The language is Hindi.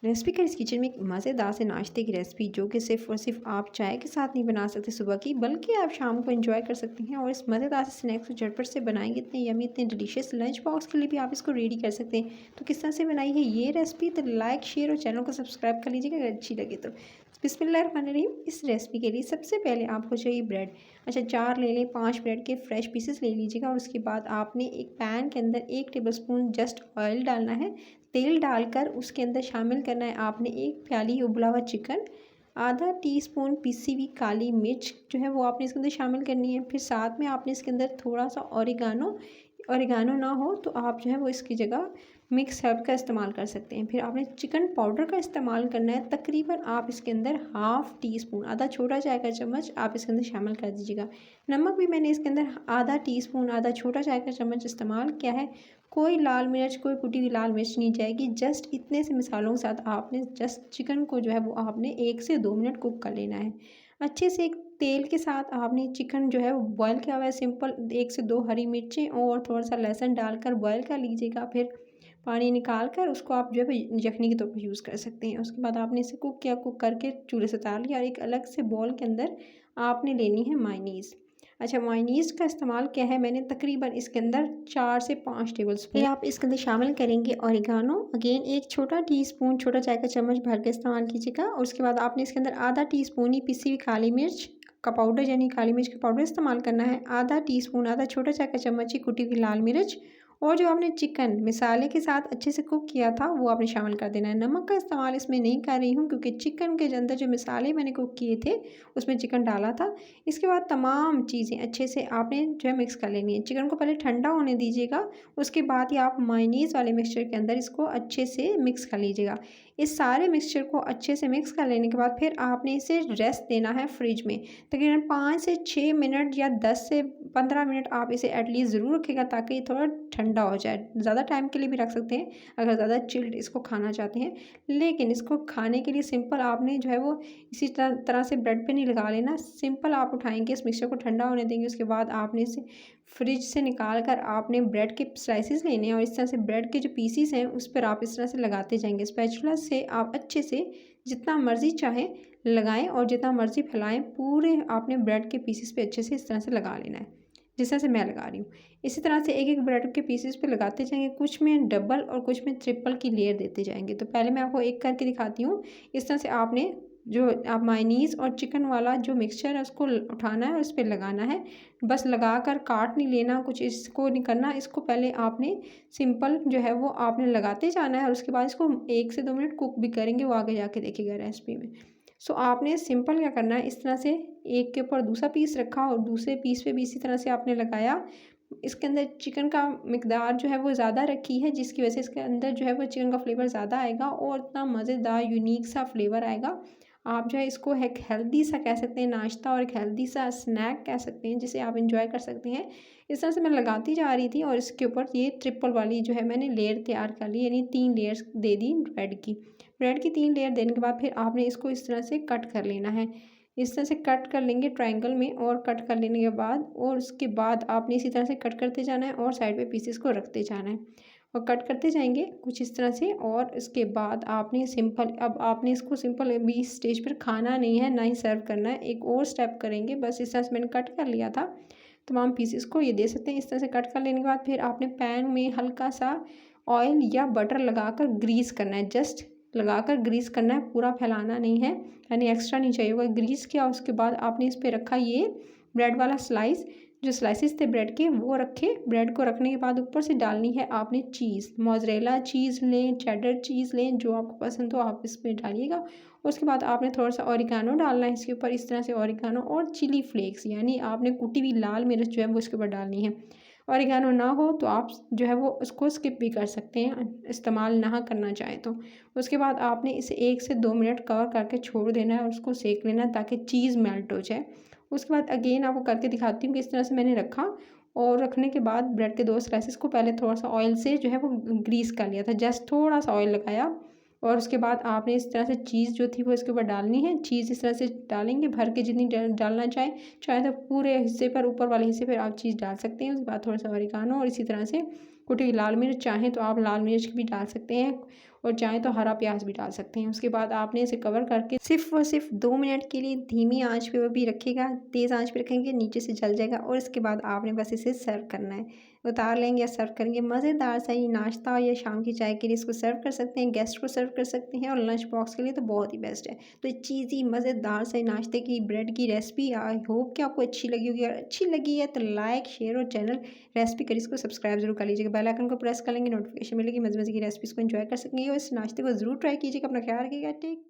रेसिपी करिस किचन में एक मज़ेदार से नाश्ते की रेसिपी जो कि सिर्फ़ और सिर्फ आप चाय के साथ नहीं बना सकते सुबह की, बल्कि आप शाम को एंजॉय कर सकते हैं। और इस मज़ेदार से स्नैक्स को झटपट से बनाएंगे, इतने यमी इतने डिलीशियस, लंच बॉक्स के लिए भी आप इसको रेडी कर सकते हैं। तो किस तरह से बनाई है ये रेसिपी, तो लाइक शेयर और चैनल को सब्सक्राइब कर लीजिएगा अगर अच्छी लगे तो। बिस्मिल्लाहिर्रहमानिर्रहीम। इस रेसिपी के लिए सबसे पहले आपको चाहिए ब्रेड। अच्छा, 4 ले लें, 5 ब्रेड के फ्रेश पीसेस ले लीजिएगा। और उसके बाद आपने एक पैन के अंदर 1 टेबलस्पून जस्ट ऑयल डालना है। तेल डालकर उसके अंदर शामिल करना है आपने 1 प्याली उबला हुआ चिकन, आधा टीस्पून पिसी हुई काली मिर्च जो है वो आपने इसके अंदर शामिल करनी है। फिर साथ में आपने इसके अंदर थोड़ा सा ऑरिगानो, ऑरिगानो ना हो तो आप जो है वो इसकी जगह मिक्स हर्ब का इस्तेमाल कर सकते हैं। फिर आपने चिकन पाउडर का इस्तेमाल करना है, तकरीबन आप इसके अंदर हाफ़ टी स्पून, आधा छोटा चाय का चम्मच आप इसके अंदर शामिल कर दीजिएगा। नमक भी मैंने इसके अंदर आधा टीस्पून, आधा छोटा चाय का चम्मच इस्तेमाल किया है। कोई लाल मिर्च, कोई कुटी हुई लाल मिर्च नहीं जाएगी। जस्ट इतने से मिसालों के साथ आपने जस्ट चिकन को जो है वो आपने 1 से 2 मिनट कुक कर लेना है। अच्छे से एक तेल के साथ आपने चिकन जो है वो बॉयल किया हुआ है, सिंपल 1 से 2 हरी मिर्चें और थोड़ा-सा लहसुन डालकर बॉयल कर लीजिएगा। फिर पानी निकाल कर उसको आप जो है यखनी के तौर पर यूज़ कर सकते हैं। उसके बाद आपने इसे कुक किया, कुक करके चूल्हे से उतार लिया और एक अलग से बाउल के अंदर आपने लेनी है मायोनीज़। अच्छा, मायोनीज़ का इस्तेमाल क्या है, मैंने तकरीबन इसके अंदर 4 से 5 टेबलस्पून आप इसके अंदर शामिल करेंगे। ऑरिगानो अगेन 1 छोटा टीस्पून, छोटा चाय का चम्मच भर के इस्तेमाल कीजिएगा। और उसके बाद आपने इसके अंदर आधा टीस्पून ही पिसी हुई काली मिर्च का पाउडर यानी काली मिर्च का पाउडर इस्तेमाल करना है। आधा टीस्पून, आधा छोटा चाय का चम्मच ही कुटी हुई लाल मिर्च और जो आपने चिकन मसाले के साथ अच्छे से कुक किया था वो आपने शामिल कर देना है। नमक का इस्तेमाल इसमें नहीं कर रही हूँ क्योंकि चिकन के अंदर जो मसाले मैंने कुक किए थे उसमें चिकन डाला था। इसके बाद तमाम चीज़ें अच्छे से आपने जो है मिक्स कर लेनी है। चिकन को पहले ठंडा होने दीजिएगा, उसके बाद ही आप मायोनीज़ वाले मिक्सचर के अंदर इसको अच्छे से मिक्स कर लीजिएगा। इस सारे मिक्सचर को अच्छे से मिक्स कर लेने के बाद फिर आपने इसे रेस्ट देना है फ्रिज में। तकरीबन 5 से 6 मिनट या 10 से 15 मिनट आप इसे एटलीस्ट ज़रूर रखिएगा ताकि ये थोड़ा ठंडा हो जाए। ज़्यादा टाइम के लिए भी रख सकते हैं अगर ज़्यादा चिल्ड इसको खाना चाहते हैं। लेकिन इसको खाने के लिए सिंपल आपने जो है वो इसी तरह से ब्रेड पे नहीं लगा लेना। सिंपल आप उठाएँगे, इस मिक्सचर को ठंडा होने देंगे, उसके बाद आपने इसे फ्रिज से निकाल कर आपने ब्रेड के स्लाइसेस लेने हैं और इस तरह से ब्रेड के जो पीसीस हैं उस पर आप इस तरह से लगाते जाएंगे। स्पैचुला से आप अच्छे से जितना मर्ज़ी चाहें लगाएं और जितना मर्ज़ी फैलाएं, पूरे आपने ब्रेड के पीसेस पे अच्छे से इस तरह से लगा लेना है जिस तरह से मैं लगा रही हूँ। इसी तरह से एक एक ब्रेड के पीसेस पे लगाते जाएंगे, कुछ में डबल और कुछ में ट्रिपल की लेयर देते जाएंगे। तो पहले मैं आपको एक करके दिखाती हूँ। इस तरह से आपने जो आप मायोनीज़ और चिकन वाला जो मिक्सचर है उसको उठाना है और इस पर लगाना है। बस लगाकर काट नहीं लेना, कुछ इसको नहीं करना। इसको पहले आपने सिंपल जो है वो आपने लगाते जाना है और उसके बाद इसको 1 से 2 मिनट कुक भी करेंगे, वो आगे जाके देखिएगा रेसिपी में। सो आपने सिंपल क्या करना है, इस तरह से एक के ऊपर दूसरा पीस रखा और दूसरे पीस पे भी इसी तरह से आपने लगाया। इसके अंदर चिकन का मिकदार जो है वो ज़्यादा रखी है जिसकी वजह से इसके अंदर जो है वो चिकन का फ्लेवर ज़्यादा आएगा और इतना मज़ेदार यूनिक सा फ्लेवर आएगा। आप जो है इसको एक हेल्दी सा कह सकते हैं नाश्ता और एक हेल्दी सा स्नैक कह सकते हैं जिसे आप इंजॉय कर सकते हैं। इस तरह से मैं लगाती जा रही थी और इसके ऊपर ये ट्रिपल वाली जो है मैंने लेयर तैयार कर ली, यानी 3 लेयर्स दे दी ब्रेड की। ब्रेड की 3 लेयर देने के बाद फिर आपने इसको इस तरह से कट कर लेना है। इस तरह से कट कर लेंगे ट्रायंगल में और कट कर लेने के बाद और उसके बाद आपने इसी तरह से कट करते जाना है और साइड पे पीसेस को रखते जाना है और कट करते जाएंगे कुछ इस तरह से। और इसके बाद आपने सिंपल, अब आपने इसको सिंपल अभी स्टेज पर खाना नहीं है, ना ही सर्व करना है। एक और स्टेप करेंगे, बस इस तरह से मैंने कट कर लिया था तमाम पीसेस को, ये दे सकते हैं। इस तरह से कट कर लेने के बाद फिर आपने पैन में हल्का सा ऑयल या बटर लगाकर ग्रीस करना है। जस्ट लगाकर ग्रीस करना है, पूरा फैलाना नहीं है, यानी एक्स्ट्रा नहीं चाहिए होगा। ग्रीस किया, उसके बाद आपने इस पर रखा ये ब्रेड वाला स्लाइस, जो स्लाइसेस थे ब्रेड के वो रखे। ब्रेड को रखने के बाद ऊपर से डालनी है आपने चीज़, मोज़रेला चीज़ लें, चेडर चीज़ लें, जो आपको पसंद हो आप इस पर डालिएगा। उसके बाद आपने थोड़ा सा ऑरिगानो डालना है इसके ऊपर, इस तरह से ऑरिगानो और चिली फ्लेक्स यानी आपने कुटी हुई लाल मिर्च जो है वो इसके ऊपर डालनी है। ऑरिगानो ना हो तो आप जो है वो उसको स्किप भी कर सकते हैं, इस्तेमाल ना करना चाहें तो। उसके बाद आपने इसे 1 से 2 मिनट कवर करके छोड़ देना है और उसको सेक लेना है ताकि चीज़ मेल्ट हो जाए। उसके बाद अगेन आपको करके दिखाती हूँ कि इस तरह से मैंने रखा और रखने के बाद ब्रेड के 2 स्लाइसेस को पहले थोड़ा सा ऑयल से जो है वो ग्रीस कर लिया था, जस्ट थोड़ा सा ऑयल लगाया और उसके बाद आपने इस तरह से चीज़ जो थी वो इसके ऊपर डालनी है। चीज़ इस तरह से डालेंगे भर के, जितनी डालना चाहे तो पूरे हिस्से पर, ऊपर वाले हिस्से पर आप चीज़ डाल सकते हैं। उसके बाद थोड़ा सा ऑरिगानो और इसी तरह से कुटी हुई लाल मिर्च, चाहें तो आप लाल मिर्च भी डाल सकते हैं। और चाहें तो हरा प्याज भी डाल सकते हैं। उसके बाद आपने इसे कवर करके सिर्फ़ और सिर्फ 2 मिनट के लिए धीमी आँच पे वो भी रखिएगा। तेज़ आँच पे रखेंगे नीचे से जल जाएगा और इसके बाद आपने बस इसे सर्व करना है। उतार लेंगे या सर्व करेंगे। मज़ेदार सा ये नाश्ता या शाम की चाय के लिए इसको सर्व कर सकते हैं, गेस्ट को सर्व कर सकते हैं और लंच बॉक्स के लिए तो बहुत ही बेस्ट है। तो चीज़ी मज़ेदार से नाश्ते की ब्रेड की रेसिपी आई होप कि आपको अच्छी लगी होगी। अगर अच्छी लगी है तो लाइक, शेयर और चैनल रेसिपी करिए इसको सब्सक्राइब ज़रूर कर लीजिएगा। बेल आइकन को प्रेस कर लेंगे, नोटिफिकेशन मिलेगी। मज़े-मज़े की रेसिपीज़ को एन्जॉय कर सकेंगे और इस नाश्ते को ज़रूर ट्राई कीजिएगा। अपना ख्याल रखिएगा। टेक